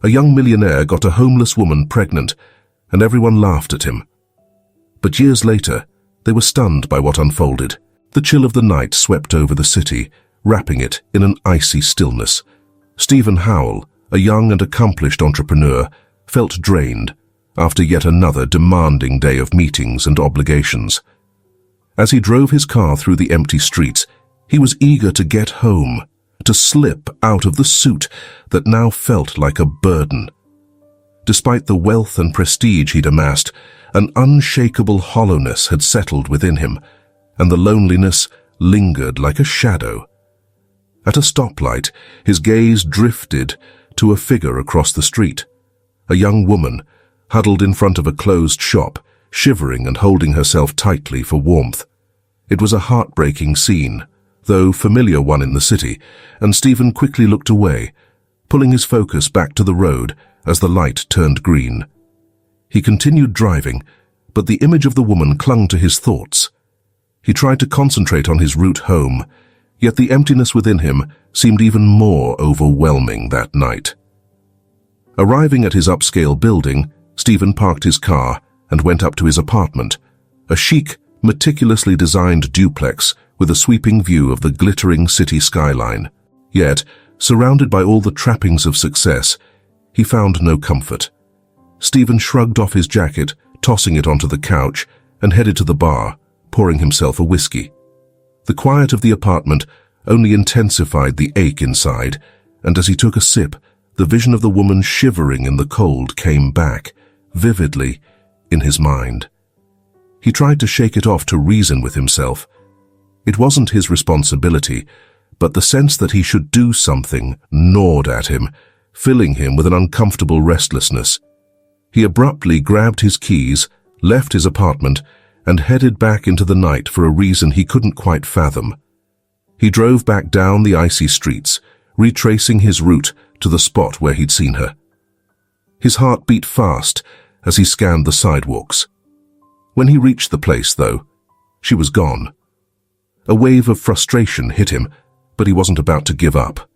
A young millionaire got a homeless woman pregnant, and everyone laughed at him. But years later, they were stunned by what unfolded. The chill of the night swept over the city, wrapping it in an icy stillness. Stephen Howell, a young and accomplished entrepreneur, felt drained after yet another demanding day of meetings and obligations. As he drove his car through the empty streets, he was eager to get home, to slip out of the suit that now felt like a burden. Despite the wealth and prestige he'd amassed, an unshakable hollowness had settled within him, and the loneliness lingered like a shadow. At a stoplight, his gaze drifted to a figure across the street. A young woman, huddled in front of a closed shop, shivering and holding herself tightly for warmth. It was a heartbreaking scene, though familiar one in the city, and Stephen quickly looked away, pulling his focus back to the road as the light turned green. He continued driving, but the image of the woman clung to his thoughts. He tried to concentrate on his route home, yet the emptiness within him seemed even more overwhelming that night. Arriving at his upscale building, Stephen parked his car and went up to his apartment, a chic, meticulously designed duplex with a sweeping view of the glittering city skyline. Yet, surrounded by all the trappings of success, he found no comfort. Stephen shrugged off his jacket, tossing it onto the couch, and headed to the bar, pouring himself a whiskey. The quiet of the apartment only intensified the ache inside, and as he took a sip, the vision of the woman shivering in the cold came back, vividly, in his mind. He tried to shake it off to reason with himself. It wasn't his responsibility, but the sense that he should do something gnawed at him, filling him with an uncomfortable restlessness. He abruptly grabbed his keys, left his apartment, and headed back into the night for a reason he couldn't quite fathom. He drove back down the icy streets, retracing his route to the spot where he'd seen her. His heart beat fast as he scanned the sidewalks. When he reached the place, though, she was gone. A wave of frustration hit him, but he wasn't about to give up.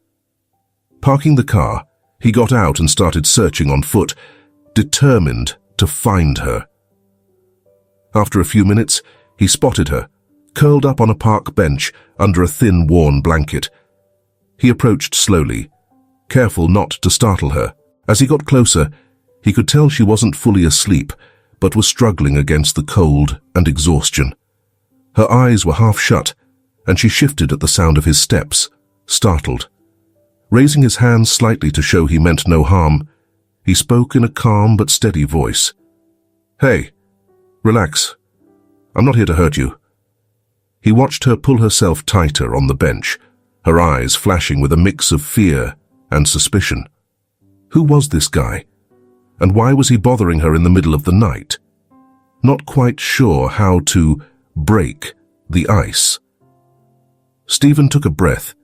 Parking the car, he got out and started searching on foot, determined to find her. After a few minutes, he spotted her, curled up on a park bench under a thin, worn blanket. He approached slowly, careful not to startle her. As he got closer, he could tell she wasn't fully asleep, but was struggling against the cold and exhaustion. Her eyes were half shut, and she shifted at the sound of his steps, startled. Raising his hands slightly to show he meant no harm, he spoke in a calm but steady voice. "Hey, relax. I'm not here to hurt you." He watched her pull herself tighter on the bench, her eyes flashing with a mix of fear and suspicion. Who was this guy? And why was he bothering her in the middle of the night? Not quite sure how to break the ice. Stephen took a breath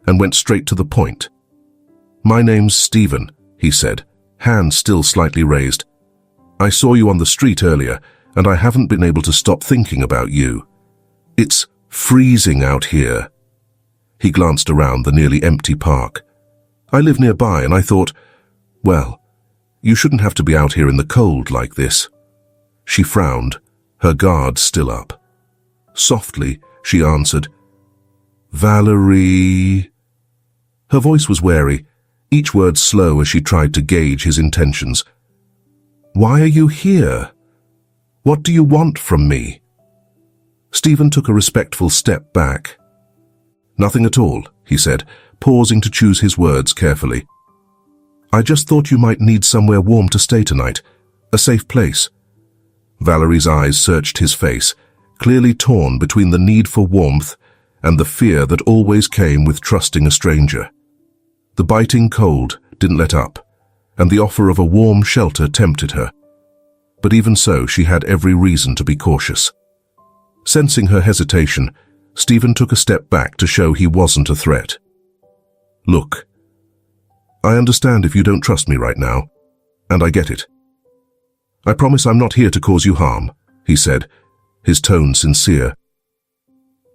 and went straight to the point. "My name's Stephen," he said, hands still slightly raised. "I saw you on the street earlier, and I haven't been able to stop thinking about you. It's freezing out here." He glanced around the nearly empty park. "I live nearby, and I thought, well, you shouldn't have to be out here in the cold like this." She frowned, her guard still up. Softly, she answered, "Valerie." Her voice was wary, each word slow as she tried to gauge his intentions. "Why are you here? What do you want from me?" Stephen took a respectful step back. "Nothing at all," he said, pausing to choose his words carefully. "I just thought you might need somewhere warm to stay tonight, a safe place." Valerie's eyes searched his face, clearly torn between the need for warmth and the fear that always came with trusting a stranger. The biting cold didn't let up, and the offer of a warm shelter tempted her. But even so, she had every reason to be cautious. Sensing her hesitation, Stephen took a step back to show he wasn't a threat. "Look, I understand if you don't trust me right now, and I get it. I promise I'm not here to cause you harm," he said, his tone sincere.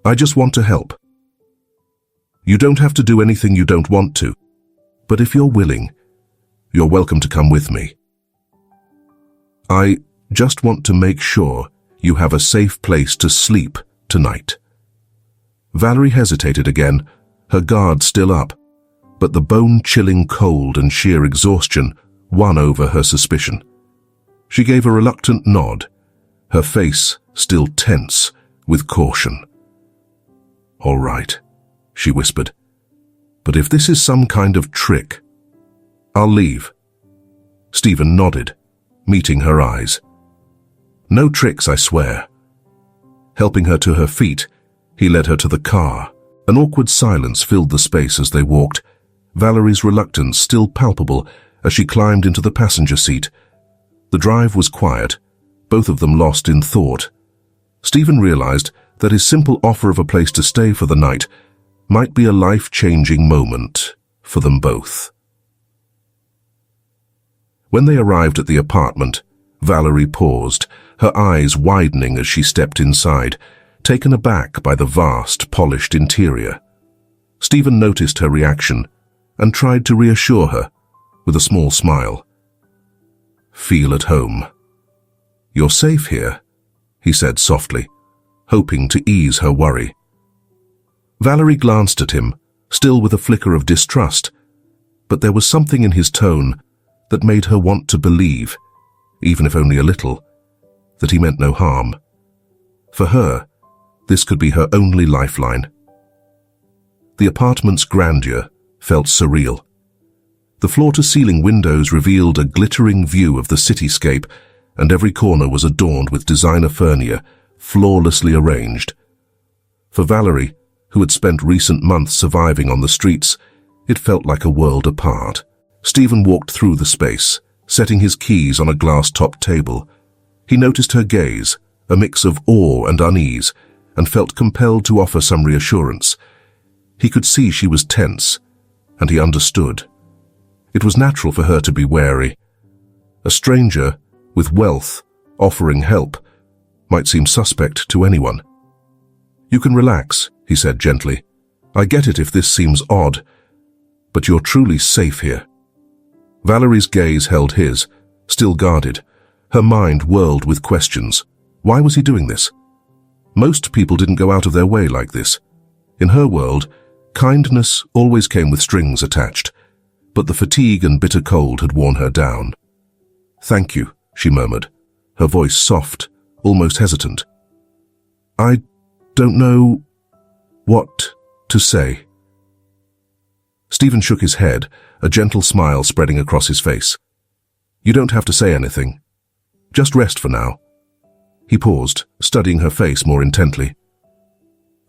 "I just want to help. You don't have to do anything you don't want to, but if you're willing, You're welcome to come with me. I just want to make sure you have a safe place to sleep tonight. Valerie hesitated again, her guard still up, but the bone-chilling cold and sheer exhaustion won over her suspicion. She gave a reluctant nod, her face still tense with caution. "All right," she whispered. "But if this is some kind of trick, I'll leave." Stephen nodded, meeting her eyes. "No tricks, I swear." Helping her to her feet, he led her to the car. An awkward silence filled the space as they walked, Valerie's reluctance still palpable as she climbed into the passenger seat. The drive was quiet, both of them lost in thought. Stephen realized that his simple offer of a place to stay for the night might be a life-changing moment for them both. When they arrived at the apartment, Valerie paused, her eyes widening as she stepped inside, taken aback by the vast, polished interior. Stephen noticed her reaction and tried to reassure her with a small smile. "Feel at home. You're safe here," he said softly, hoping to ease her worry. Valerie glanced at him, still with a flicker of distrust, but there was something in his tone that made her want to believe, even if only a little, that he meant no harm. For her, this could be her only lifeline. The apartment's grandeur felt surreal. The floor-to-ceiling windows revealed a glittering view of the cityscape, and every corner was adorned with designer furniture, flawlessly arranged. For Valerie, who had spent recent months surviving on the streets, it felt like a world apart. Stephen walked through the space, setting his keys on a glass-topped table. He noticed her gaze, a mix of awe and unease, and felt compelled to offer some reassurance. He could see she was tense, and he understood. It was natural for her to be wary. A stranger, with wealth, offering help, might seem suspect to anyone. "You can relax," he said gently. "I get it if this seems odd, but you're truly safe here." Valerie's gaze held his, still guarded. Her mind whirled with questions. Why was he doing this? Most people didn't go out of their way like this. In her world, kindness always came with strings attached, but the fatigue and bitter cold had worn her down. "Thank you," she murmured, her voice soft, almost hesitant. "I don't know what to say." Stephen shook his head, a gentle smile spreading across his face. "You don't have to say anything. Just rest for now." He paused, studying her face more intently.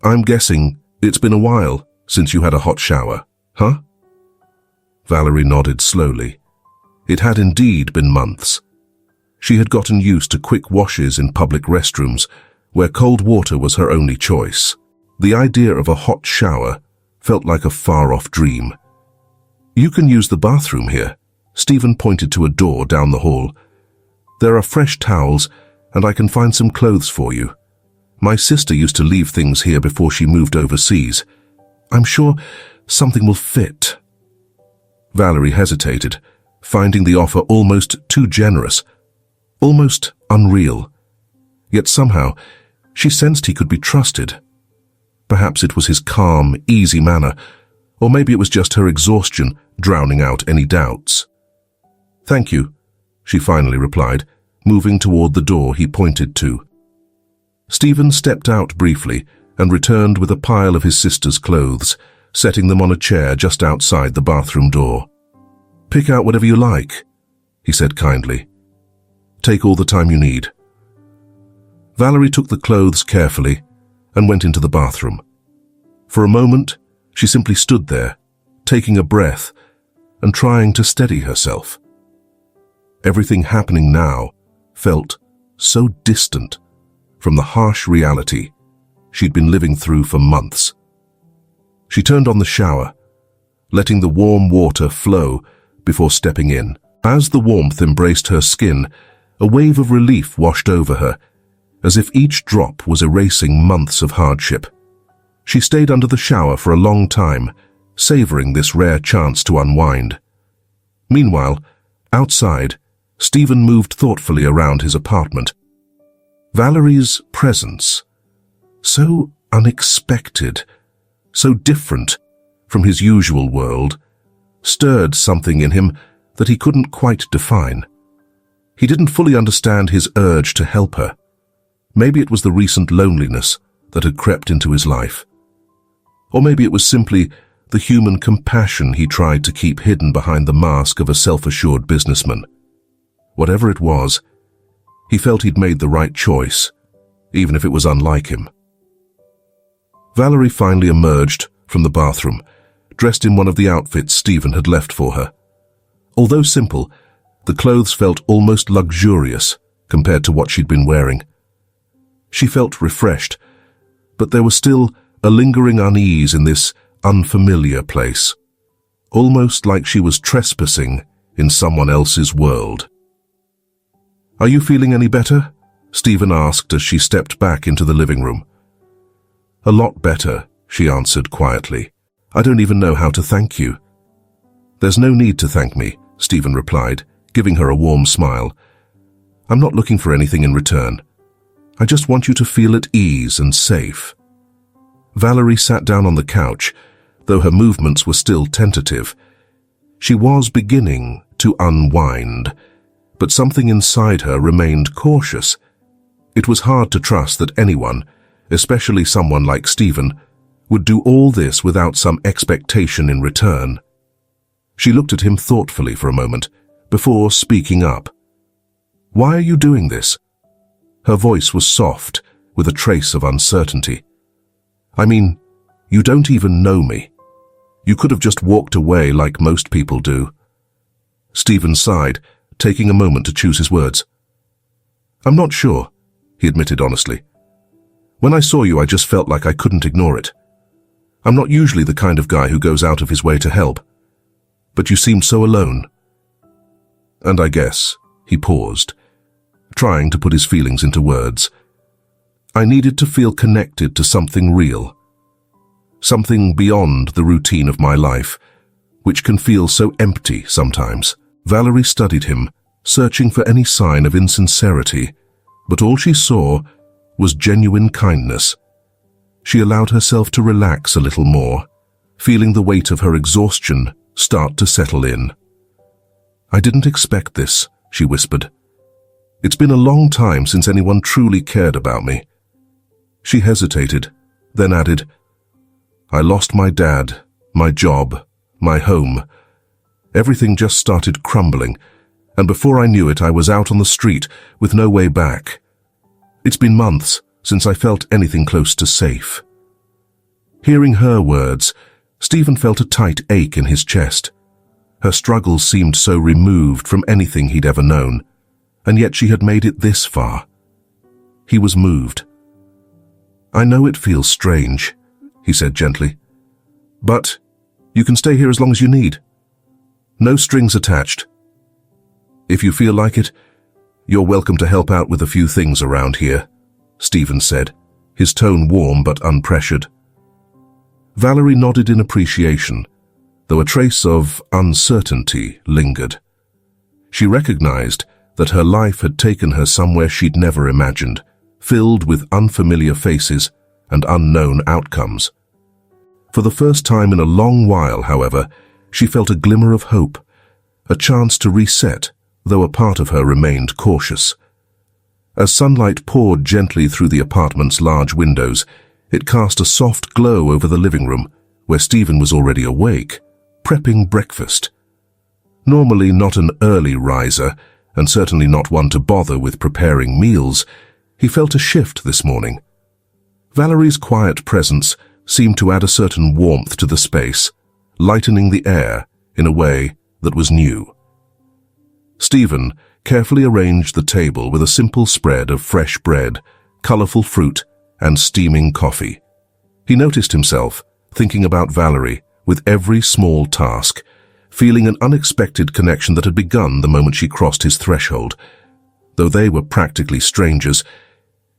"I'm guessing it's been a while since you had a hot shower, huh?" Valerie nodded slowly. It had indeed been months. She had gotten used to quick washes in public restrooms, where cold water was her only choice. The idea of a hot shower felt like a far-off dream. "You can use the bathroom here." Stephen pointed to a door down the hall. "There are fresh towels, and I can find some clothes for you. My sister used to leave things here before she moved overseas. I'm sure something will fit." Valerie hesitated, finding the offer almost too generous, almost unreal. Yet somehow, she sensed he could be trusted. Perhaps it was his calm, easy manner, or maybe it was just her exhaustion drowning out any doubts. "Thank you," she finally replied, moving toward the door he pointed to. Stephen stepped out briefly and returned with a pile of his sister's clothes, setting them on a chair just outside the bathroom door. "Pick out whatever you like," he said kindly. "Take all the time you need." Valerie took the clothes carefully and went into the bathroom. For a moment, she simply stood there, taking a breath and trying to steady herself. Everything happening now felt so distant from the harsh reality she'd been living through for months. She turned on the shower, letting the warm water flow before stepping in. As the warmth embraced her skin, a wave of relief washed over her, as if each drop was erasing months of hardship. She stayed under the shower for a long time, savoring this rare chance to unwind. Meanwhile, Outside, Stephen moved thoughtfully around his apartment. Valerie's presence, so unexpected, so different from his usual world, stirred something in him that he couldn't quite define. He didn't fully understand his urge to help her. Maybe it was the recent loneliness that had crept into his life. Or maybe it was simply the human compassion he tried to keep hidden behind the mask of a self-assured businessman. Whatever it was, he felt he'd made the right choice, even if it was unlike him. Valerie finally emerged from the bathroom, dressed in one of the outfits Stephen had left for her. Although simple, the clothes felt almost luxurious compared to what she'd been wearing. She felt refreshed, but there was still a lingering unease in this unfamiliar place, almost like she was trespassing in someone else's world. "Are you feeling any better?" Stephen asked as she stepped back into the living room. "A lot better," she answered quietly. "I don't even know how to thank you." "There's no need to thank me," Stephen replied, giving her a warm smile. "I'm not looking for anything in return. I just want you to feel at ease and safe." Valerie sat down on the couch, though her movements were still tentative. She was beginning to unwind, but something inside her remained cautious. It was hard to trust that anyone, especially someone like Stephen, would do all this without some expectation in return. She looked at him thoughtfully for a moment, before speaking up. "Why are you doing this?" Her voice was soft, with a trace of uncertainty. "I mean, you don't even know me. You could have just walked away like most people do." Stephen sighed, taking a moment to choose his words. "I'm not sure," he admitted honestly. "When I saw you, I just felt like I couldn't ignore it. I'm not usually the kind of guy who goes out of his way to help. But you seemed so alone. And I guess," he paused, trying to put his feelings into words, "I needed to feel connected to something real. Something beyond the routine of my life, which can feel so empty sometimes." Valerie studied him, searching for any sign of insincerity, but all she saw was genuine kindness. She allowed herself to relax a little more, feeling the weight of her exhaustion start to settle in. "I didn't expect this," she whispered. "It's been a long time since anyone truly cared about me." She hesitated, then added, "I lost my dad, my job, my home. Everything just started crumbling, and before I knew it, I was out on the street with no way back. It's been months since I felt anything close to safe." Hearing her words, Stephen felt a tight ache in his chest. Her struggles seemed so removed from anything he'd ever known, and yet she had made it this far. He was moved. "I know it feels strange," he said gently, "but you can stay here as long as you need. No strings attached. If you feel like it, you're welcome to help out with a few things around here," Stephen said, his tone warm but unpressured. Valerie nodded in appreciation, though a trace of uncertainty lingered. She recognized that her life had taken her somewhere she'd never imagined, filled with unfamiliar faces and unknown outcomes. For the first time in a long while, however, she felt a glimmer of hope, a chance to reset, though a part of her remained cautious. As sunlight poured gently through the apartment's large windows, it cast a soft glow over the living room, where Stephen was already awake, prepping breakfast. Normally not an early riser, and certainly not one to bother with preparing meals, he felt a shift this morning. Valerie's quiet presence seemed to add a certain warmth to the space, lightening the air in a way that was new. Stephen carefully arranged the table with a simple spread of fresh bread, colorful fruit, and steaming coffee. He noticed himself thinking about Valerie with every small task, feeling an unexpected connection that had begun the moment she crossed his threshold. Though they were practically strangers,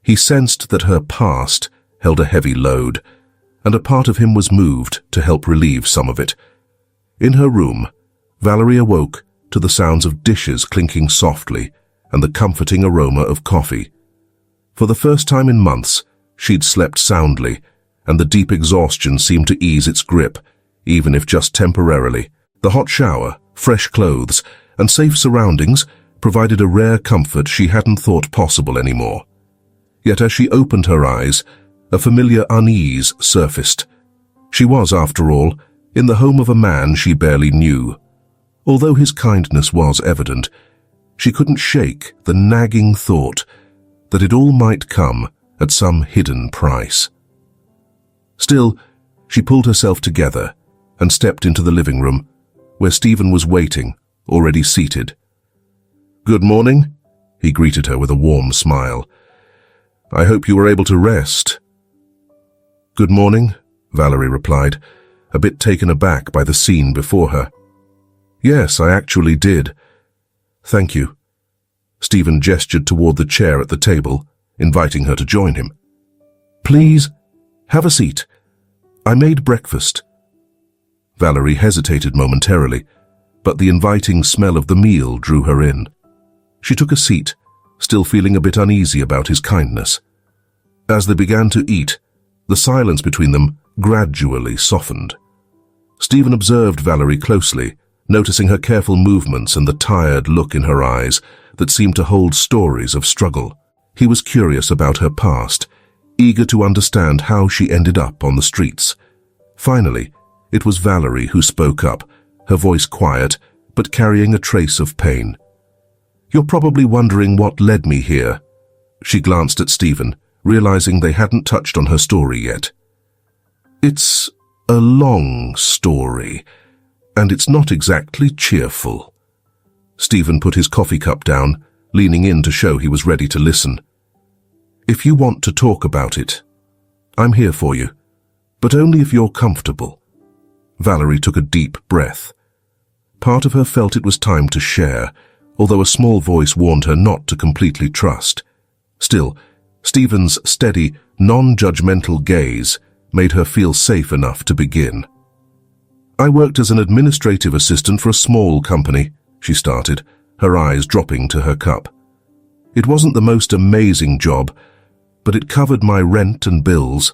he sensed that her past held a heavy load, and a part of him was moved to help relieve some of it. In her room, Valerie awoke to the sounds of dishes clinking softly and the comforting aroma of coffee. For the first time in months, she'd slept soundly, and the deep exhaustion seemed to ease its grip, even if just temporarily. The hot shower, fresh clothes, and safe surroundings provided a rare comfort she hadn't thought possible anymore. Yet as she opened her eyes, a familiar unease surfaced. She was, after all, in the home of a man she barely knew. Although his kindness was evident, she couldn't shake the nagging thought that it all might come at some hidden price. Still, she pulled herself together and stepped into the living room, where Stephen was waiting, already seated. "Good morning," he greeted her with a warm smile. "I hope you were able to rest." "Good morning," Valerie replied, a bit taken aback by the scene before her. "Yes, I actually did. Thank you." Stephen gestured toward the chair at the table, inviting her to join him. "Please, have a seat. I made breakfast." Valerie hesitated momentarily, but the inviting smell of the meal drew her in. She took a seat, still feeling a bit uneasy about his kindness. As they began to eat, the silence between them gradually softened. Stephen observed Valerie closely, noticing her careful movements and the tired look in her eyes that seemed to hold stories of struggle. He was curious about her past, eager to understand how she ended up on the streets. Finally, it was Valerie who spoke up, her voice quiet, but carrying a trace of pain. "You're probably wondering what led me here." She glanced at Stephen, realizing they hadn't touched on her story yet. "It's a long story, and it's not exactly cheerful." Stephen put his coffee cup down, leaning in to show he was ready to listen. "If you want to talk about it, I'm here for you, but only if you're comfortable." Valerie took a deep breath. Part of her felt it was time to share, although a small voice warned her not to completely trust. Still, Stephen's steady, non-judgmental gaze made her feel safe enough to begin. "I worked as an administrative assistant for a small company," she started, her eyes dropping to her cup. "It wasn't the most amazing job, but it covered my rent and bills.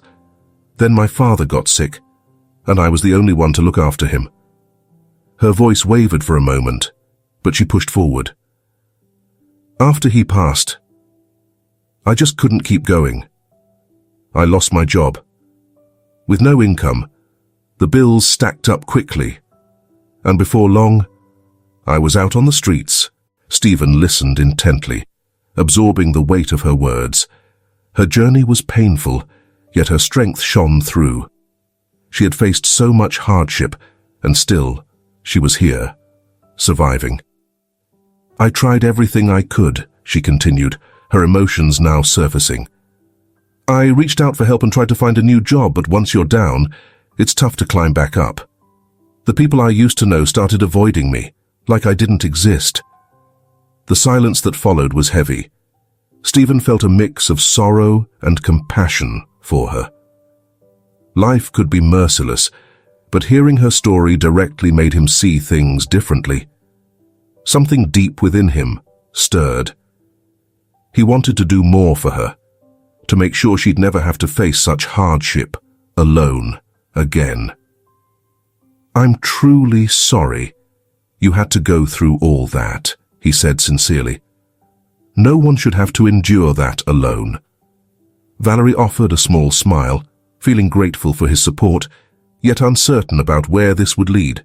Then my father got sick, and I was the only one to look after him." Her voice wavered for a moment, but she pushed forward. "After he passed, I just couldn't keep going. I lost my job. With no income, the bills stacked up quickly, and before long, I was out on the streets." Stephen listened intently, absorbing the weight of her words. Her journey was painful, yet her strength shone through. She had faced so much hardship, and still, she was here, surviving. "I tried everything I could," she continued, her emotions now surfacing. "I reached out for help and tried to find a new job, but once you're down, it's tough to climb back up. The people I used to know started avoiding me, like I didn't exist." The silence that followed was heavy. Stephen felt a mix of sorrow and compassion for her. Life could be merciless, but hearing her story directly made him see things differently. Something deep within him stirred. He wanted to do more for her, to make sure she'd never have to face such hardship alone again. "I'm truly sorry you had to go through all that," he said sincerely. "No one should have to endure that alone." Valerie offered a small smile, feeling grateful for his support, yet uncertain about where this would lead.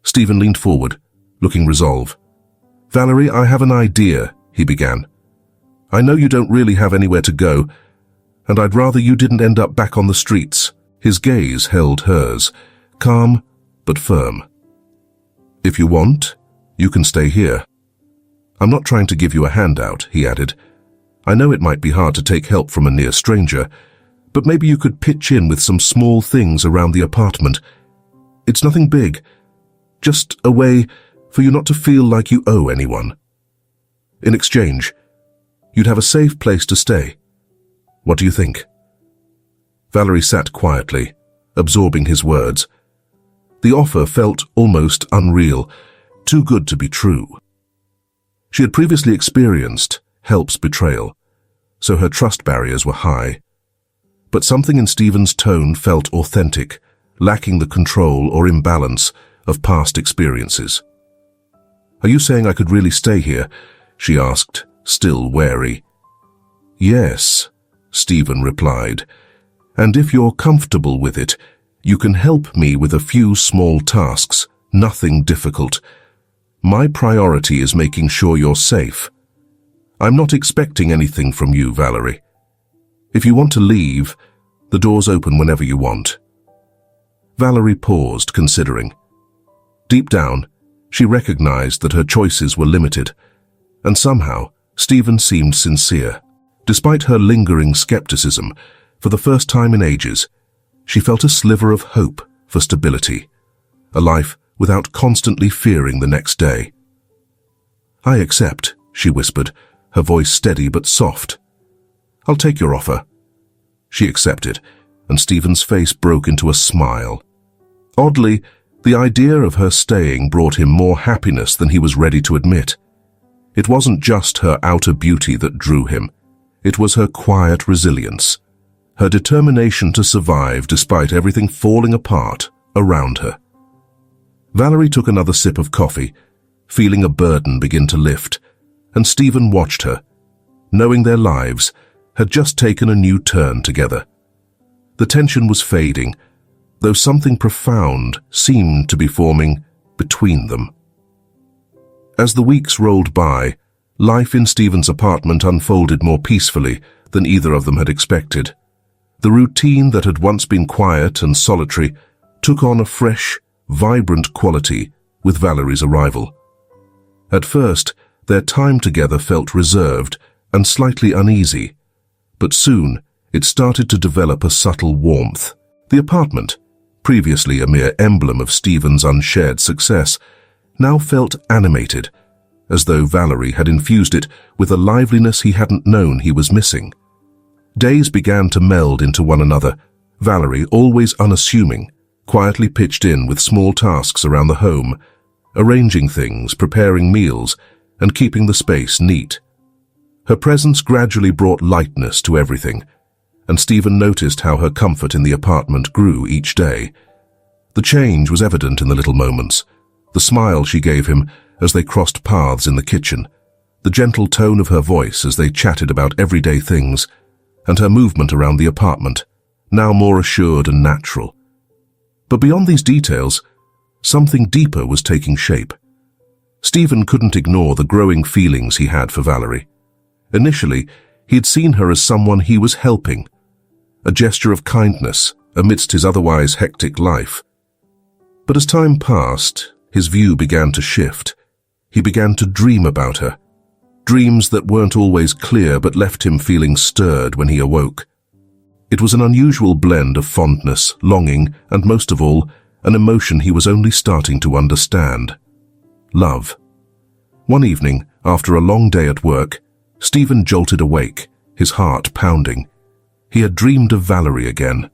Stephen leaned forward, looking resolve. "Valerie, I have an idea," he began. "I know you don't really have anywhere to go, and I'd rather you didn't end up back on the streets." His gaze held hers, calm but firm. "If you want, you can stay here. I'm not trying to give you a handout," he added. "I know it might be hard to take help from a near stranger, but maybe you could pitch in with some small things around the apartment. It's nothing big, just a way for you not to feel like you owe anyone. In exchange, you'd have a safe place to stay. What do you think?" Valerie sat quietly, absorbing his words. The offer felt almost unreal, too good to be true. She had previously experienced Help's betrayal, so her trust barriers were high. But something in Stephen's tone felt authentic, lacking the control or imbalance of past experiences. "Are you saying I could really stay here?" she asked, still wary. "Yes," Stephen replied, "and if you're comfortable with it, you can help me with a few small tasks, nothing difficult. My priority is making sure you're safe. I'm not expecting anything from you, Valerie. If you want to leave, the door's open whenever you want." Valerie paused, considering. Deep down, she recognized that her choices were limited, and somehow Stephen seemed sincere. Despite her lingering skepticism, for the first time in ages, she felt a sliver of hope for stability, a life without constantly fearing the next day. "I accept," she whispered, her voice steady but soft. "I'll take your offer." She accepted, and Stephen's face broke into a smile. Oddly, the idea of her staying brought him more happiness than he was ready to admit. It wasn't just her outer beauty that drew him. It was her quiet resilience, her determination to survive despite everything falling apart around her. Valerie took another sip of coffee, feeling a burden begin to lift, and Stephen watched her, knowing their lives had just taken a new turn together. The tension was fading, though something profound seemed to be forming between them. As the weeks rolled by, life in Stephen's apartment unfolded more peacefully than either of them had expected. The routine that had once been quiet and solitary took on a fresh, vibrant quality with Valerie's arrival. At first, their time together felt reserved and slightly uneasy, but soon it started to develop a subtle warmth. The apartment, previously a mere emblem of Stephen's unshared success, now felt animated, as though Valerie had infused it with a liveliness he hadn't known he was missing. Days began to meld into one another. Valerie, always unassuming, quietly pitched in with small tasks around the home, arranging things, preparing meals, and keeping the space neat. Her presence gradually brought lightness to everything, and Stephen noticed how her comfort in the apartment grew each day. The change was evident in the little moments, the smile she gave him as they crossed paths in the kitchen, the gentle tone of her voice as they chatted about everyday things, and her movement around the apartment, now more assured and natural. But beyond these details, something deeper was taking shape. Stephen couldn't ignore the growing feelings he had for Valerie. Initially, he had seen her as someone he was helping, a gesture of kindness amidst his otherwise hectic life. But as time passed, his view began to shift. He began to dream about her, dreams that weren't always clear but left him feeling stirred when he awoke. It was an unusual blend of fondness, longing, and most of all, an emotion he was only starting to understand: love. One evening, after a long day at work, Stephen jolted awake, his heart pounding. He had dreamed of Valerie again.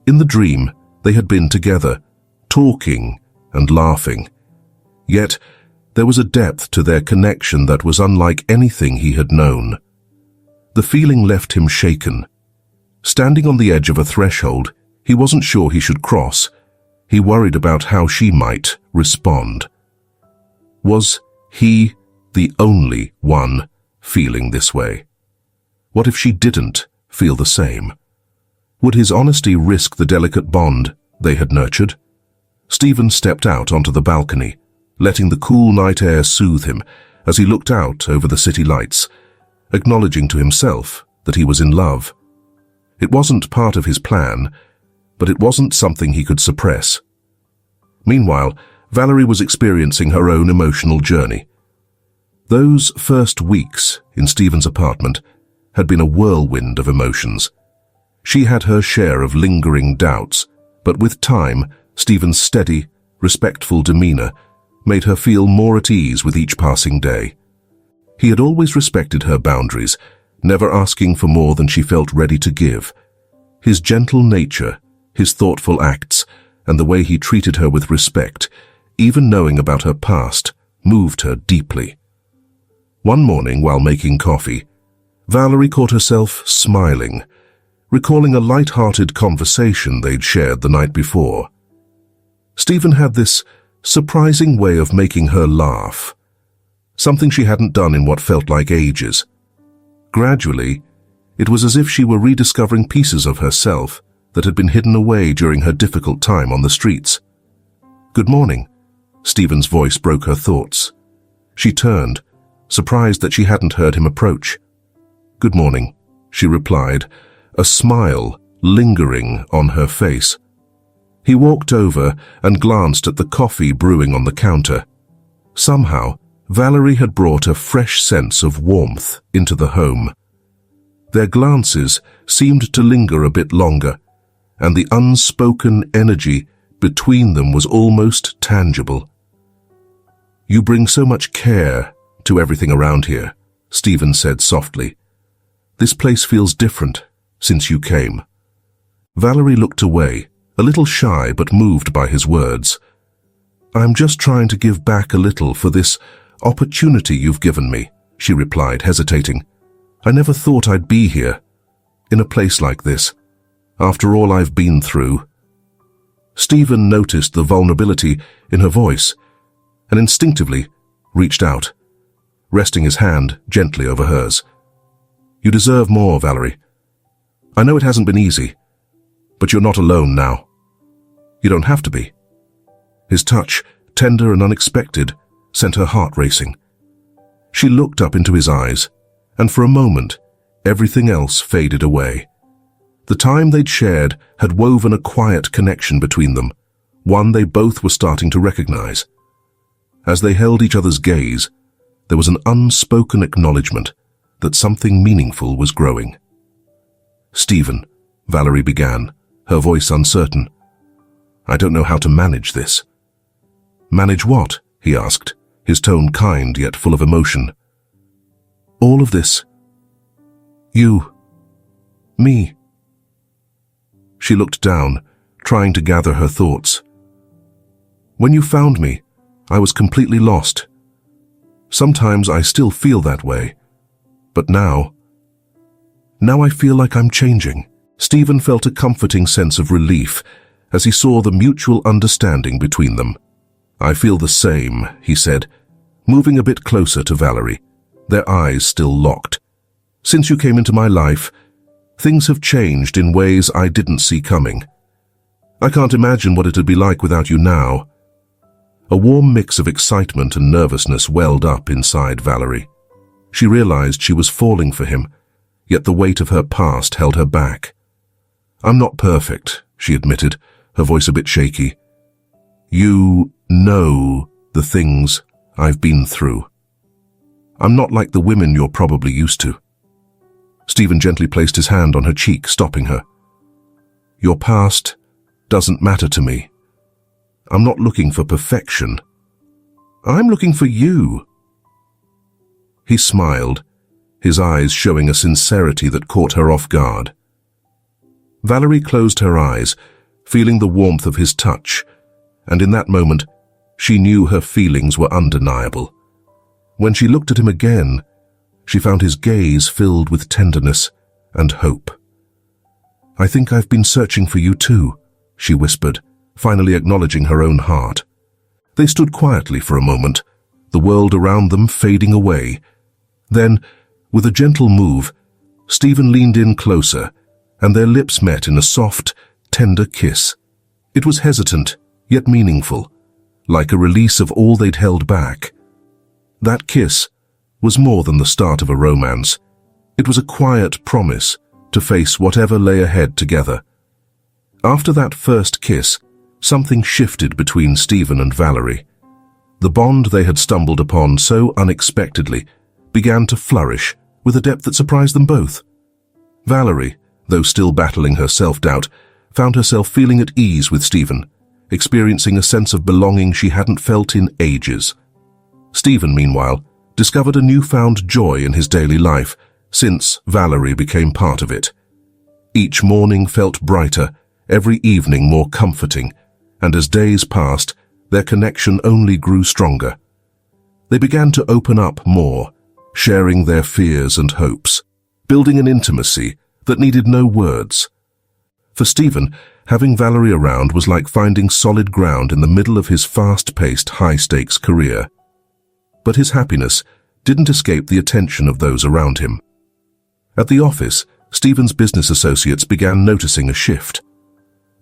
In the dream, they had been together, talking and laughing. Yet, there was a depth to their connection that was unlike anything he had known. The feeling left him shaken. Standing on the edge of a threshold, he wasn't sure he should cross. He worried about how she might respond. Was he the only one feeling this way? What if she didn't feel the same? Would his honesty risk the delicate bond they had nurtured? Stephen stepped out onto the balcony, letting the cool night air soothe him as he looked out over the city lights, acknowledging to himself that he was in love. It wasn't part of his plan, but it wasn't something he could suppress. Meanwhile, Valerie was experiencing her own emotional journey. Those first weeks in Stephen's apartment had been a whirlwind of emotions. She had her share of lingering doubts, but with time, Stephen's steady, respectful demeanor made her feel more at ease with each passing day. He had always respected her boundaries, never asking for more than she felt ready to give. His gentle nature, his thoughtful acts, and the way he treated her with respect even knowing about her past, moved her deeply. One morning, while making coffee, Valerie caught herself smiling, recalling a light-hearted conversation they'd shared the night before. Stephen had this surprising way of making her laugh, something she hadn't done in what felt like ages. Gradually, it was as if she were rediscovering pieces of herself that had been hidden away during her difficult time on the streets. "Good morning," Stephen's voice broke her thoughts. She turned, surprised that she hadn't heard him approach. "Good morning," she replied, a smile lingering on her face. He walked over and glanced at the coffee brewing on the counter. Somehow, Valerie had brought a fresh sense of warmth into the home. Their glances seemed to linger a bit longer, and the unspoken energy between them was almost tangible. "You bring so much care to everything around here," Stephen said softly. "This place feels different since you came." Valerie looked away, a little shy but moved by his words. "I'm just trying to give back a little for this opportunity you've given me," she replied, hesitating. "I never thought I'd be here, in a place like this, after all I've been through." Stephen noticed the vulnerability in her voice and instinctively reached out, resting his hand gently over hers. "You deserve more, Valerie. I know it hasn't been easy, but you're not alone now. You don't have to be." His touch, tender and unexpected, sent her heart racing. She looked up into his eyes, and for a moment, everything else faded away. The time they'd shared had woven a quiet connection between them, one they both were starting to recognize. As they held each other's gaze, there was an unspoken acknowledgement that something meaningful was growing. "Stephen," Valerie began, her voice uncertain, "I don't know how to manage this." "Manage what?" he asked, his tone kind yet full of emotion. "All of this. You. Me." She looked down, trying to gather her thoughts. "When you found me, I was completely lost. Sometimes I still feel that way. But now I feel like I'm changing." Stephen felt a comforting sense of relief as he saw the mutual understanding between them. "I feel the same," he said, moving a bit closer to Valerie, their eyes still locked. "Since you came into my life, things have changed in ways I didn't see coming. I can't imagine what it'd be like without you now." A warm mix of excitement and nervousness welled up inside Valerie. She realized she was falling for him, yet the weight of her past held her back. "I'm not perfect," she admitted, her voice a bit shaky. "You know the things I've been through. I'm not like the women you're probably used to." Stephen gently placed his hand on her cheek, stopping her. "Your past doesn't matter to me. I'm not looking for perfection. I'm looking for you." He smiled, his eyes showing a sincerity that caught her off guard. Valerie closed her eyes, feeling the warmth of his touch, and in that moment, she knew her feelings were undeniable. When she looked at him again, she found his gaze filled with tenderness and hope. "I think I've been searching for you too," she whispered, finally acknowledging her own heart. They stood quietly for a moment, the world around them fading away. Then, with a gentle move, Stephen leaned in closer, and their lips met in a soft, tender kiss. It was hesitant, yet meaningful, like a release of all they'd held back. That kiss was more than the start of a romance. It was a quiet promise to face whatever lay ahead together. After that first kiss, something shifted between Stephen and Valerie. The bond they had stumbled upon so unexpectedly began to flourish with a depth that surprised them both. Valerie, though still battling her self-doubt, found herself feeling at ease with Stephen, experiencing a sense of belonging she hadn't felt in ages. Stephen, meanwhile, discovered a newfound joy in his daily life since Valerie became part of it. Each morning felt brighter, every evening more comforting, and as days passed, their connection only grew stronger. They began to open up more, sharing their fears and hopes, building an intimacy that needed no words. For Stephen, having Valerie around was like finding solid ground in the middle of his fast-paced, high-stakes career. But his happiness didn't escape the attention of those around him. At the office, Stephen's business associates began noticing a shift.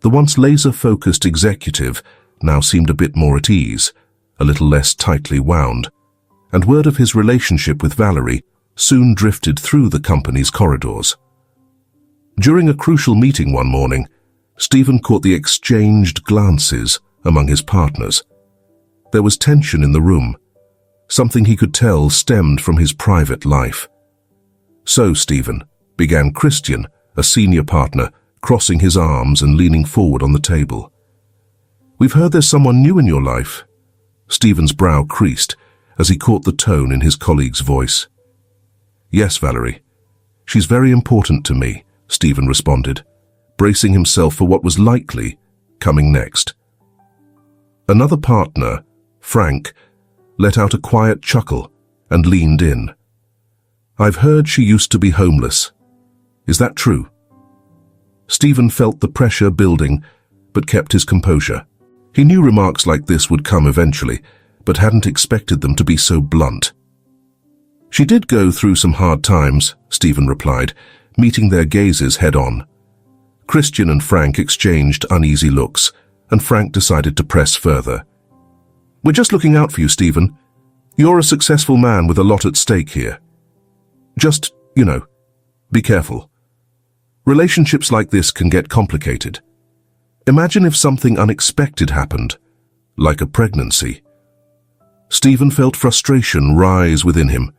The once laser-focused executive now seemed a bit more at ease, a little less tightly wound, and word of his relationship with Valerie soon drifted through the company's corridors. During a crucial meeting one morning, Stephen caught the exchanged glances among his partners. There was tension in the room, something he could tell stemmed from his private life. "So, Stephen," began Christian, a senior partner, crossing his arms and leaning forward on the table. "We've heard there's someone new in your life." Stephen's brow creased as he caught the tone in his colleague's voice. "Yes, Valerie. She's very important to me," Stephen responded, bracing himself for what was likely coming next. Another partner, Frank, let out a quiet chuckle and leaned in. "I've heard she used to be homeless. Is that true?" Stephen felt the pressure building, but kept his composure. He knew remarks like this would come eventually, but hadn't expected them to be so blunt. "She did go through some hard times," Stephen replied, meeting their gazes head-on. Christian and Frank exchanged uneasy looks, and Frank decided to press further. "We're just looking out for you, Stephen. You're a successful man with a lot at stake here. Just, be careful. Relationships like this can get complicated. Imagine if something unexpected happened, like a pregnancy." Stephen felt frustration rise within him.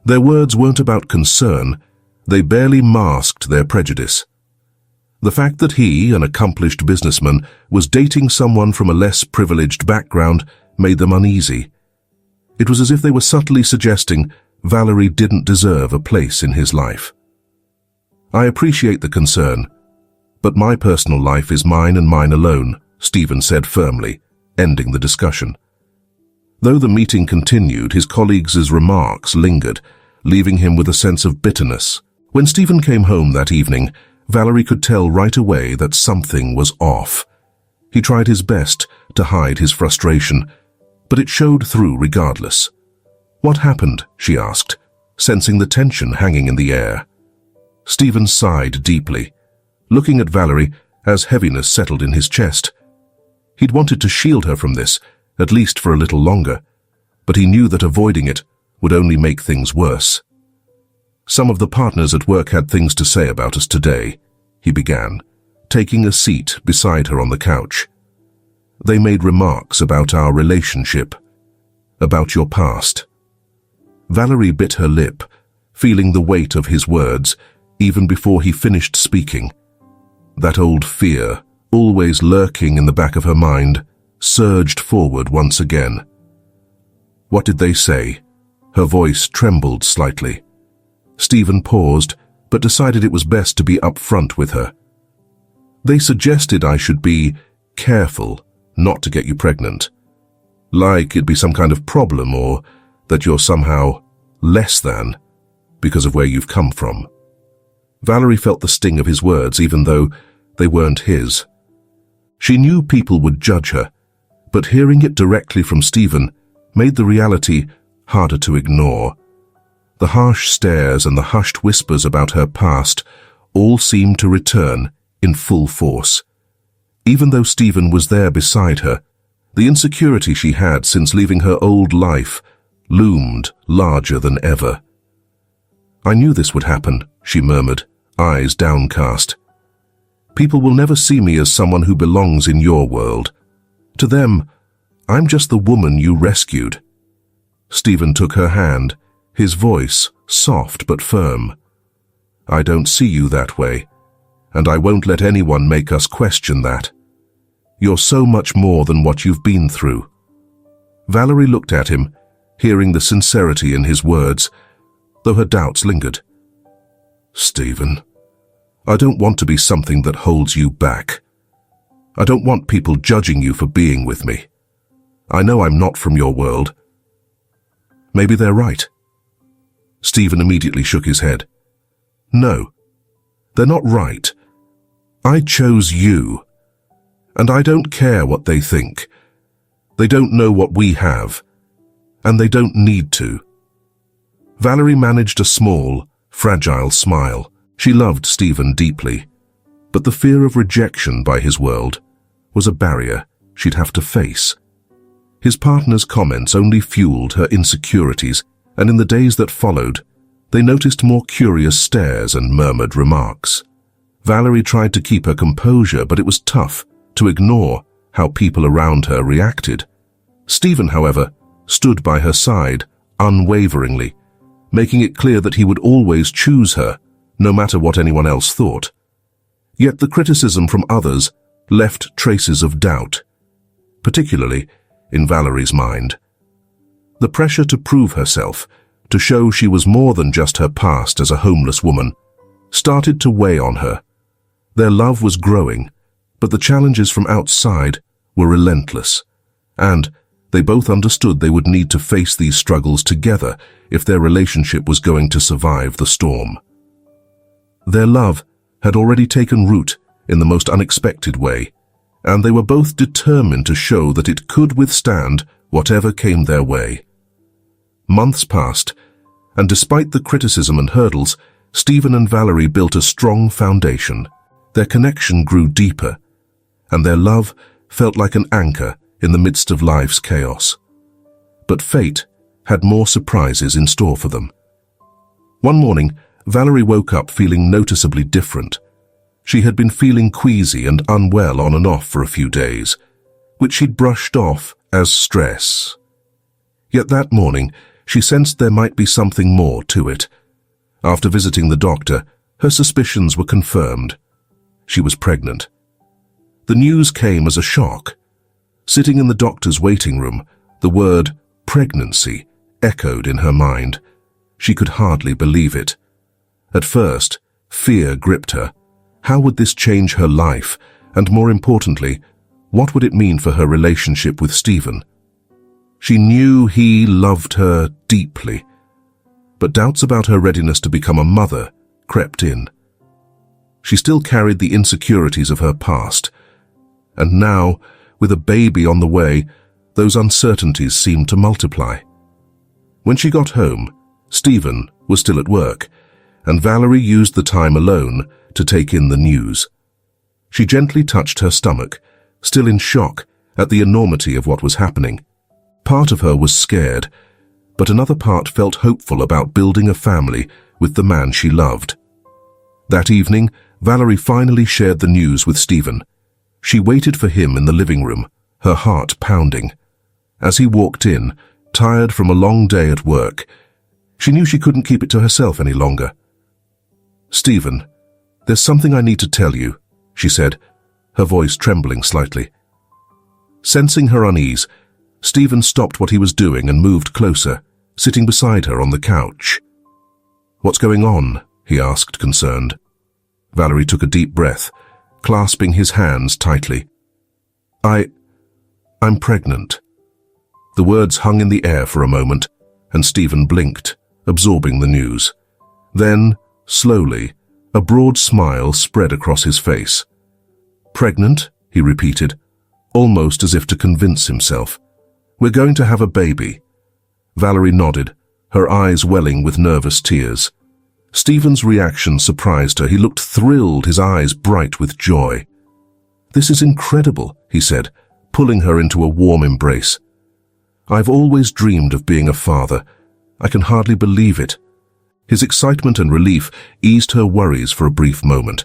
Their words weren't about concern, they barely masked their prejudice. The fact that he, an accomplished businessman, was dating someone from a less privileged background made them uneasy. It was as if they were subtly suggesting Valerie didn't deserve a place in his life. "I appreciate the concern, but my personal life is mine and mine alone," Stephen said firmly, ending the discussion. Though the meeting continued, his colleagues' remarks lingered, leaving him with a sense of bitterness. When Stephen came home that evening, Valerie could tell right away that something was off. He tried his best to hide his frustration, but it showed through regardless. "What happened?" she asked, sensing the tension hanging in the air. Stephen sighed deeply, looking at Valerie as heaviness settled in his chest. He'd wanted to shield her from this, at least for a little longer, but he knew that avoiding it would only make things worse. "Some of the partners at work had things to say about us today," he began, taking a seat beside her on the couch. "They made remarks about our relationship, about your past." Valerie bit her lip, feeling the weight of his words even before he finished speaking. That old fear, always lurking in the back of her mind, surged forward once again. "What did they say?" Her voice trembled slightly. Stephen paused, but decided it was best to be upfront with her. "They suggested I should be careful not to get you pregnant. Like it'd be some kind of problem, or that you're somehow less than because of where you've come from." Valerie felt the sting of his words, even though they weren't his. She knew people would judge her, but hearing it directly from Stephen made the reality harder to ignore. The harsh stares and the hushed whispers about her past all seemed to return in full force. Even though Stephen was there beside her, the insecurity she had since leaving her old life loomed larger than ever. "I knew this would happen," she murmured, eyes downcast. "People will never see me as someone who belongs in your world. To them, I'm just the woman you rescued." Stephen took her hand, his voice soft but firm. "I don't see you that way, and I won't let anyone make us question that. You're so much more than what you've been through." Valerie looked at him, hearing the sincerity in his words, though her doubts lingered. "Stephen, I don't want to be something that holds you back. I don't want people judging you for being with me. I know I'm not from your world." "Maybe they're right." Stephen immediately shook his head. "No, they're not right. I chose you, and I don't care what they think. They don't know what we have, and they don't need to." Valerie managed a small, fragile smile. She loved Stephen deeply, but the fear of rejection by his world was a barrier she'd have to face. His partner's comments only fueled her insecurities, and in the days that followed, they noticed more curious stares and murmured remarks. Valerie tried to keep her composure, but it was tough to ignore how people around her reacted. Stephen, however, stood by her side unwaveringly, making it clear that he would always choose her, no matter what anyone else thought. Yet the criticism from others left traces of doubt, particularly in Valerie's mind. The pressure to prove herself, to show she was more than just her past as a homeless woman, started to weigh on her. Their love was growing, but the challenges from outside were relentless, and they both understood they would need to face these struggles together if their relationship was going to survive the storm. Their love had already taken root in the most unexpected way, and they were both determined to show that it could withstand whatever came their way. Months passed, and despite the criticism and hurdles, Stephen and Valerie built a strong foundation. Their connection grew deeper, and their love felt like an anchor in the midst of life's chaos. But fate had more surprises in store for them. One morning, Valerie woke up feeling noticeably different. She had been feeling queasy and unwell on and off for a few days, which she'd brushed off as stress. Yet that morning, she sensed there might be something more to it. After visiting the doctor, her suspicions were confirmed. She was pregnant. The news came as a shock. Sitting in the doctor's waiting room, the word pregnancy echoed in her mind. She could hardly believe it. At first, fear gripped her. How would this change her life? And more importantly, what would it mean for her relationship with Stephen? She knew he loved her deeply, but doubts about her readiness to become a mother crept in. She still carried the insecurities of her past, and now, with a baby on the way, those uncertainties seemed to multiply. When she got home, Stephen was still at work, and Valerie used the time alone to take in the news. She gently touched her stomach, still in shock at the enormity of what was happening. Part of her was scared, but another part felt hopeful about building a family with the man she loved. That evening, Valerie finally shared the news with Stephen. She waited for him in the living room, her heart pounding. As he walked in, tired from a long day at work, she knew she couldn't keep it to herself any longer. "Stephen, there's something I need to tell you," she said, her voice trembling slightly. Sensing her unease, Stephen stopped what he was doing and moved closer, sitting beside her on the couch. "What's going on?" he asked, concerned. Valerie took a deep breath, clasping his hands tightly. I'm pregnant." The words hung in the air for a moment, and Stephen blinked, absorbing the news. Then, slowly, a broad smile spread across his face. "Pregnant?" he repeated, almost as if to convince himself. "We're going to have a baby." Valerie nodded, her eyes welling with nervous tears. Stephen's reaction surprised her. He looked thrilled, his eyes bright with joy. "This is incredible," he said, pulling her into a warm embrace. "I've always dreamed of being a father. I can hardly believe it." His excitement and relief eased her worries for a brief moment.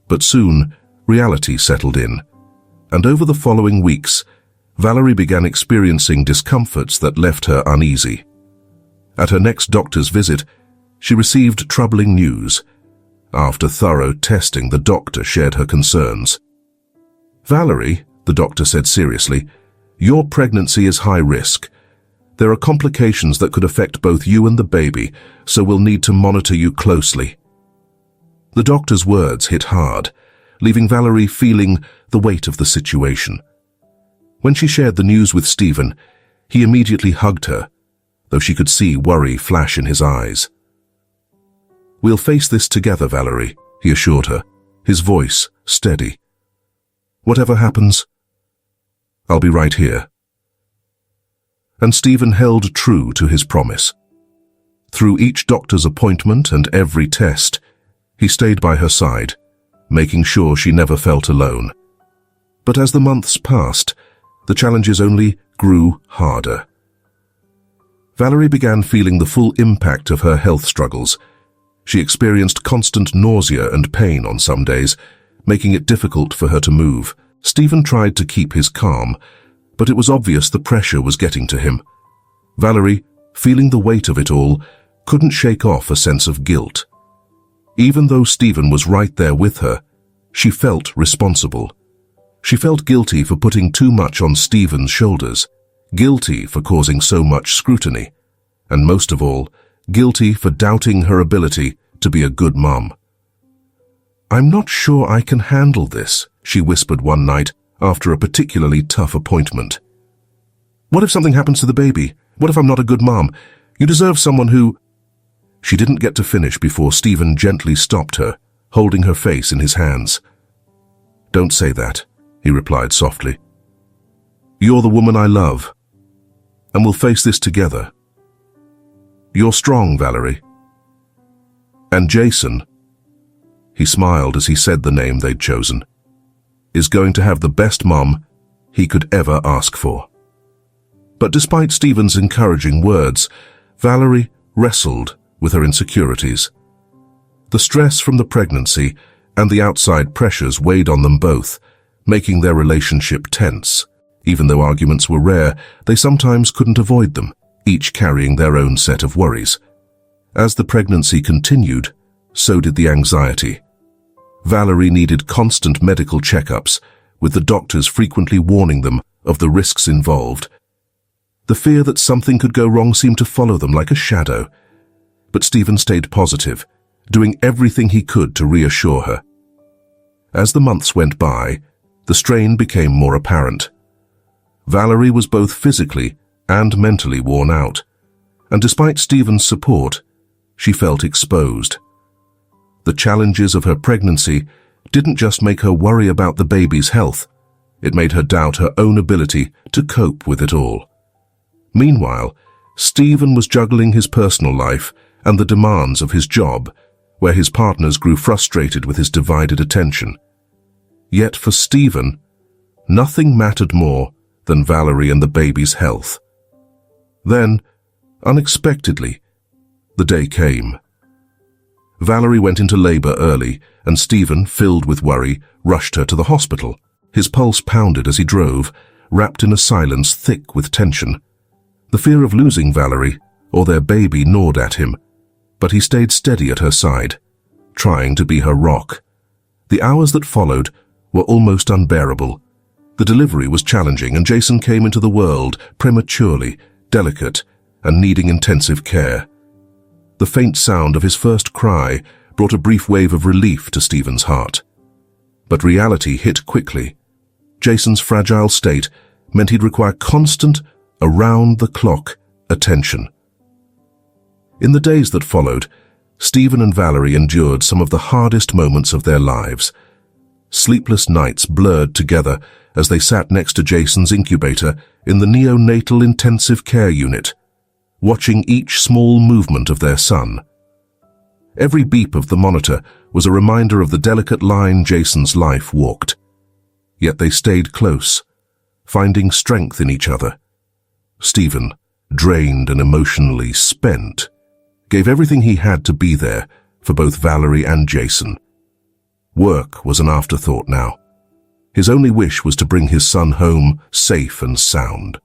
But soon, reality settled in. And over the following weeks, Valerie began experiencing discomforts that left her uneasy. At her next doctor's visit, she received troubling news. After thorough testing, the doctor shared her concerns. "Valerie," the doctor said seriously, "your pregnancy is high risk. There are complications that could affect both you and the baby, so we'll need to monitor you closely." The doctor's words hit hard, leaving Valerie feeling the weight of the situation. When she shared the news with Stephen, he immediately hugged her, though she could see worry flash in his eyes. "We'll face this together, Valerie," he assured her, his voice steady. "Whatever happens, I'll be right here." And Stephen held true to his promise. Through each doctor's appointment and every test, he stayed by her side, making sure she never felt alone. But as the months passed, the challenges only grew harder. Valerie began feeling the full impact of her health struggles. She experienced constant nausea and pain on some days, making it difficult for her to move. Stephen tried to keep his calm, but it was obvious the pressure was getting to him. Valerie, feeling the weight of it all, couldn't shake off a sense of guilt. Even though Stephen was right there with her, she felt responsible. She felt guilty for putting too much on Stephen's shoulders, guilty for causing so much scrutiny, and most of all, guilty for doubting her ability to be a good mom. "I'm not sure I can handle this," she whispered one night after a particularly tough appointment. "What if something happens to the baby? What if I'm not a good mom? You deserve someone who—" She didn't get to finish before Stephen gently stopped her, holding her face in his hands. "Don't say that," he replied softly. "You're the woman I love, and we'll face this together. You're strong, Valerie. And Jason," he smiled as he said the name they'd chosen, "is going to have the best mom he could ever ask for." But despite Stephen's encouraging words, Valerie wrestled with her insecurities. The stress from the pregnancy and the outside pressures weighed on them both, making their relationship tense. Even though arguments were rare, they sometimes couldn't avoid them, each carrying their own set of worries. As the pregnancy continued, so did the anxiety. Valerie needed constant medical checkups, with the doctors frequently warning them of the risks involved. The fear that something could go wrong seemed to follow them like a shadow. But Stephen stayed positive, doing everything he could to reassure her. As the months went by, the strain became more apparent. Valerie was both physically and mentally worn out, and despite Stephen's support, she felt exposed. The challenges of her pregnancy didn't just make her worry about the baby's health, it made her doubt her own ability to cope with it all. Meanwhile, Stephen was juggling his personal life and the demands of his job, where his partners grew frustrated with his divided attention. Yet for Stephen, nothing mattered more than Valerie and the baby's health. Then, unexpectedly, the day came. Valerie went into labor early, and Stephen, filled with worry, rushed her to the hospital. His pulse pounded as he drove, wrapped in a silence thick with tension. The fear of losing Valerie, or their baby, gnawed at him, but he stayed steady at her side, trying to be her rock. The hours that followed were almost unbearable. The delivery was challenging, and Jason came into the world prematurely, delicate, and needing intensive care. The faint sound of his first cry brought a brief wave of relief to Stephen's heart. But reality hit quickly. Jason's fragile state meant he'd require constant, around-the-clock attention. In the days that followed, Stephen and Valerie endured some of the hardest moments of their lives. Sleepless nights blurred together as they sat next to Jason's incubator in the neonatal intensive care unit, watching each small movement of their son. Every beep of the monitor was a reminder of the delicate line Jason's life walked. Yet they stayed close, finding strength in each other. Stephen, drained and emotionally spent, gave everything he had to be there for both Valerie and Jason. Work was an afterthought now. His only wish was to bring his son home safe and sound.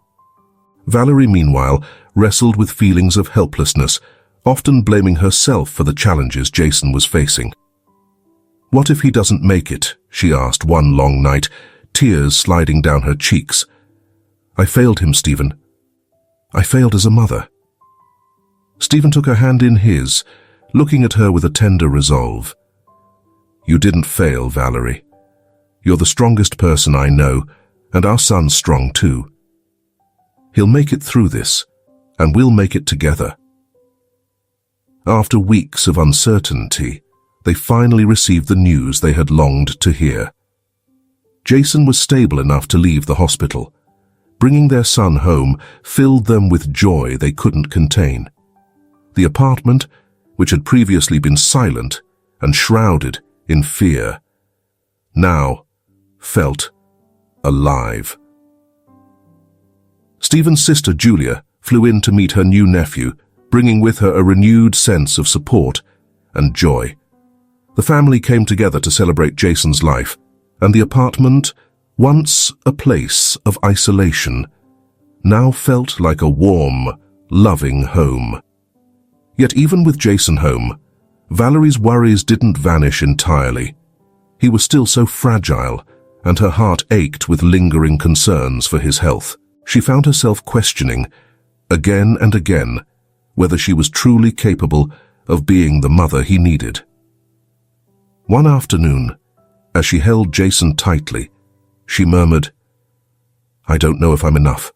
Valerie, meanwhile, wrestled with feelings of helplessness, often blaming herself for the challenges Jason was facing. "What if he doesn't make it?" she asked one long night, tears sliding down her cheeks. "I failed him, Stephen. I failed as a mother." Stephen took her hand in his, looking at her with a tender resolve. "You didn't fail, Valerie. You're the strongest person I know, And our son's strong too. He'll make it through this, and we'll make it together. After weeks of uncertainty, they finally received the news they had longed to hear. Jason was stable enough to leave the hospital. Bringing their son home filled them with joy they couldn't contain. The apartment, which had previously been silent and shrouded in fear, now felt alive. Stephen's sister Julia flew in to meet her new nephew, bringing with her a renewed sense of support and joy. The family came together to celebrate Jason's life, and the apartment, once a place of isolation, now felt like a warm, loving home. Yet even with Jason home, Valerie's worries didn't vanish entirely. He was still so fragile, and her heart ached with lingering concerns for his health. She found herself questioning, again and again, whether she was truly capable of being the mother he needed. One afternoon, as she held Jason tightly, she murmured, "I don't know if I'm enough."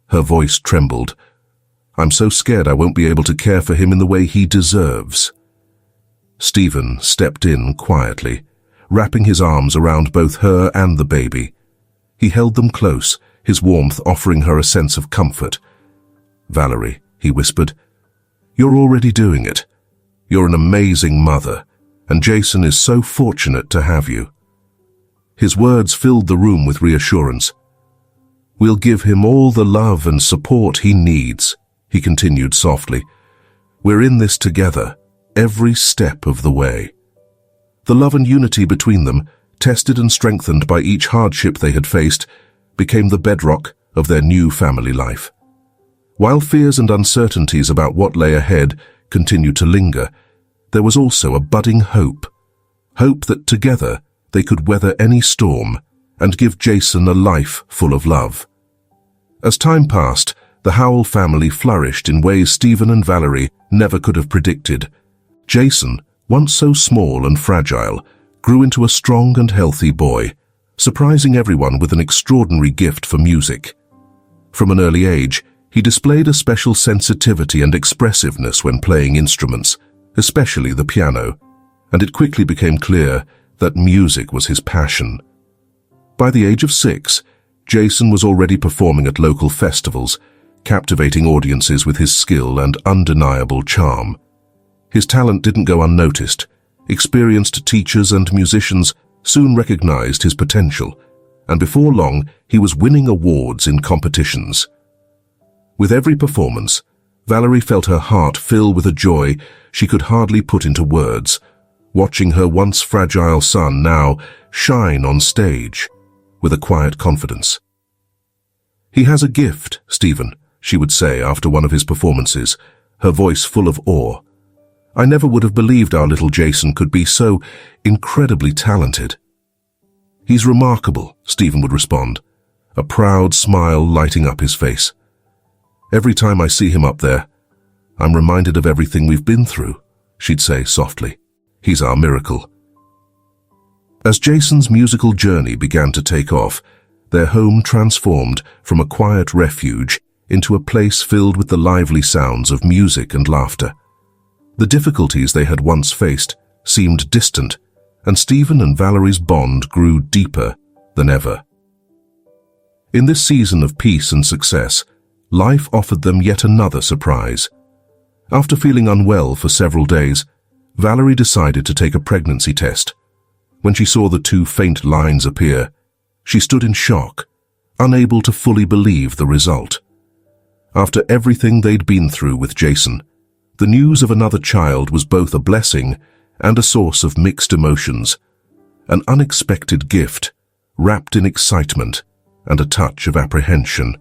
Her voice trembled. "I'm so scared I won't be able to care for him in the way he deserves." Stephen stepped in quietly, wrapping his arms around both her and the baby. He held them close, his warmth offering her a sense of comfort. "Valerie," he whispered, "you're already doing it. You're an amazing mother, and Jason is so fortunate to have you." His words filled the room with reassurance. "We'll give him all the love and support he needs," he continued softly. "We're in this together, every step of the way." The love and unity between them, tested and strengthened by each hardship they had faced, became the bedrock of their new family life. While fears and uncertainties about what lay ahead continued to linger, there was also a budding hope that together they could weather any storm and give Jason a life full of love. As time passed, the Howell family flourished in ways Stephen and Valerie never could have predicted. Jason, once so small and fragile, grew into a strong and healthy boy, surprising everyone with an extraordinary gift for music. From an early age, he displayed a special sensitivity and expressiveness when playing instruments, especially the piano, and it quickly became clear that music was his passion. By the age of 6, Jason was already performing at local festivals, captivating audiences with his skill and undeniable charm. His talent didn't go unnoticed. Experienced teachers and musicians soon recognized his potential, and before long he was winning awards in competitions. With every performance, Valerie felt her heart fill with a joy she could hardly put into words, watching her once fragile son now shine on stage with a quiet confidence. "He has a gift, Stephen," she would say after one of his performances, her voice full of awe. "I never would have believed our little Jason could be so incredibly talented." "He's remarkable," Stephen would respond, a proud smile lighting up his face. "Every time I see him up there, I'm reminded of everything we've been through," she'd say softly. "He's our miracle." As Jason's musical journey began to take off, their home transformed from a quiet refuge into a place filled with the lively sounds of music and laughter. The difficulties they had once faced seemed distant, and Stephen and Valerie's bond grew deeper than ever. In this season of peace and success, life offered them yet another surprise. After feeling unwell for several days, Valerie decided to take a pregnancy test. When she saw the 2 faint lines appear, she stood in shock, unable to fully believe the result. After everything they'd been through with Jason, the news of another child was both a blessing and a source of mixed emotions, an unexpected gift wrapped in excitement and a touch of apprehension.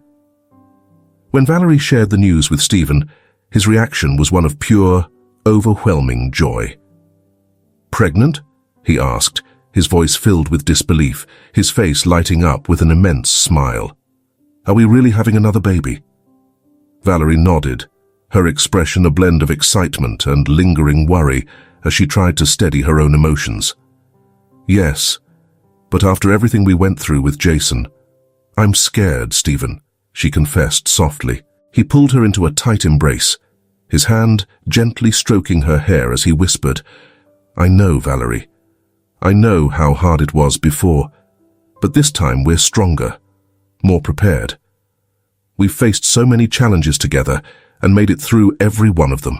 When Valerie shared the news with Stephen, his reaction was one of pure, overwhelming joy. "Pregnant?" he asked, his voice filled with disbelief, his face lighting up with an immense smile. "Are we really having another baby?" Valerie nodded, her expression a blend of excitement and lingering worry as she tried to steady her own emotions. "Yes, but after everything we went through with Jason, "I'm scared, Stephen," she confessed softly. He pulled her into a tight embrace, his hand gently stroking her hair as he whispered, "I know, Valerie. I know how hard it was before, but this time we're stronger, more prepared. We've faced so many challenges together and made it through every one of them."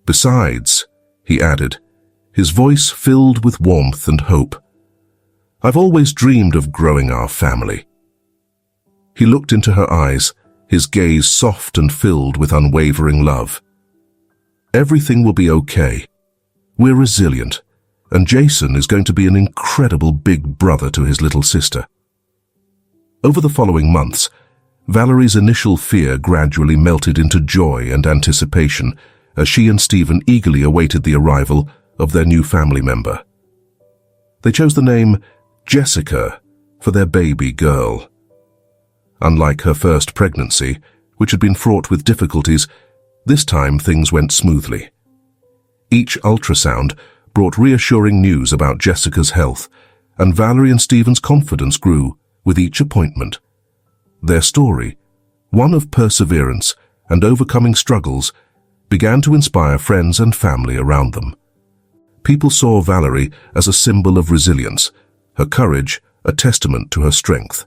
"Besides," he added, his voice filled with warmth and hope, "I've always dreamed of growing our family." He looked into her eyes, his gaze soft and filled with unwavering love. "Everything will be okay. We're resilient, and Jason is going to be an incredible big brother to his little sister." Over the following months, Valerie's initial fear gradually melted into joy and anticipation as she and Stephen eagerly awaited the arrival of their new family member. They chose the name Jessica for their baby girl. Unlike her first pregnancy, which had been fraught with difficulties, this time things went smoothly. Each ultrasound brought reassuring news about Jessica's health, and Valerie and Stephen's confidence grew with each appointment. Their story, one of perseverance and overcoming struggles, began to inspire friends and family around them. People saw Valerie as a symbol of resilience, her courage a testament to her strength.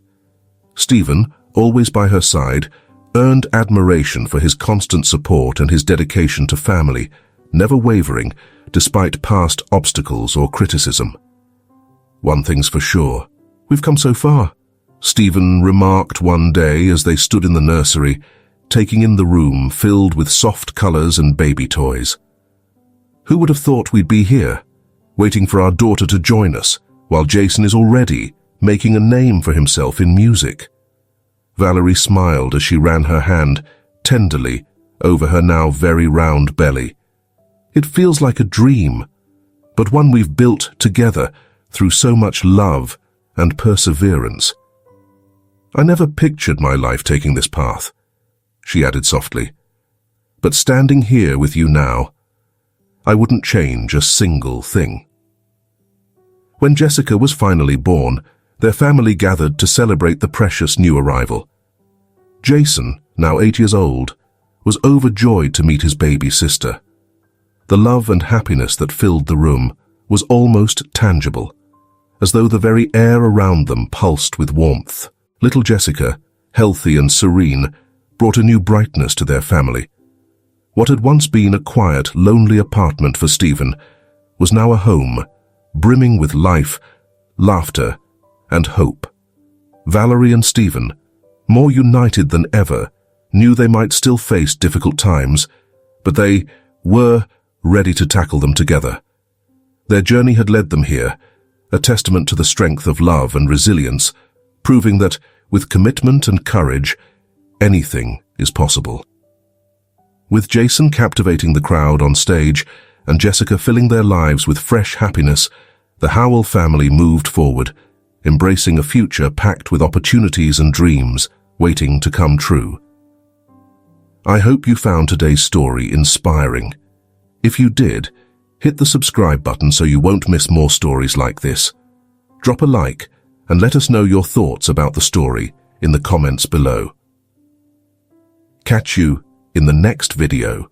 Stephen, always by her side, earned admiration for his constant support and his dedication to family, never wavering despite past obstacles or criticism. "One thing's for sure, we've come so far," Stephen remarked one day as they stood in the nursery, taking in the room filled with soft colors and baby toys. "Who would have thought we'd be here, waiting for our daughter to join us, while Jason is already making a name for himself in music?" Valerie smiled as she ran her hand tenderly over her now very round belly. "It feels like a dream, but one we've built together through so much love and perseverance. I never pictured my life taking this path," she added softly. "But standing here with you now, I wouldn't change a single thing." When Jessica was finally born, their family gathered to celebrate the precious new arrival. Jason, now 8 years old, was overjoyed to meet his baby sister. The love and happiness that filled the room was almost tangible, as though the very air around them pulsed with warmth. Little Jessica, healthy and serene, brought a new brightness to their family. What had once been a quiet, lonely apartment for Stephen was now a home, brimming with life, laughter, and hope. Valerie and Stephen, more united than ever, knew they might still face difficult times, but they were ready to tackle them together. Their journey had led them here, a testament to the strength of love and resilience, proving that, with commitment and courage, anything is possible. With Jason captivating the crowd on stage and Jessica filling their lives with fresh happiness, the Howell family moved forward, embracing a future packed with opportunities and dreams waiting to come true. I hope you found today's story inspiring. If you did, hit the subscribe button so you won't miss more stories like this. Drop a like and let us know your thoughts about the story in the comments below. Catch you in the next video.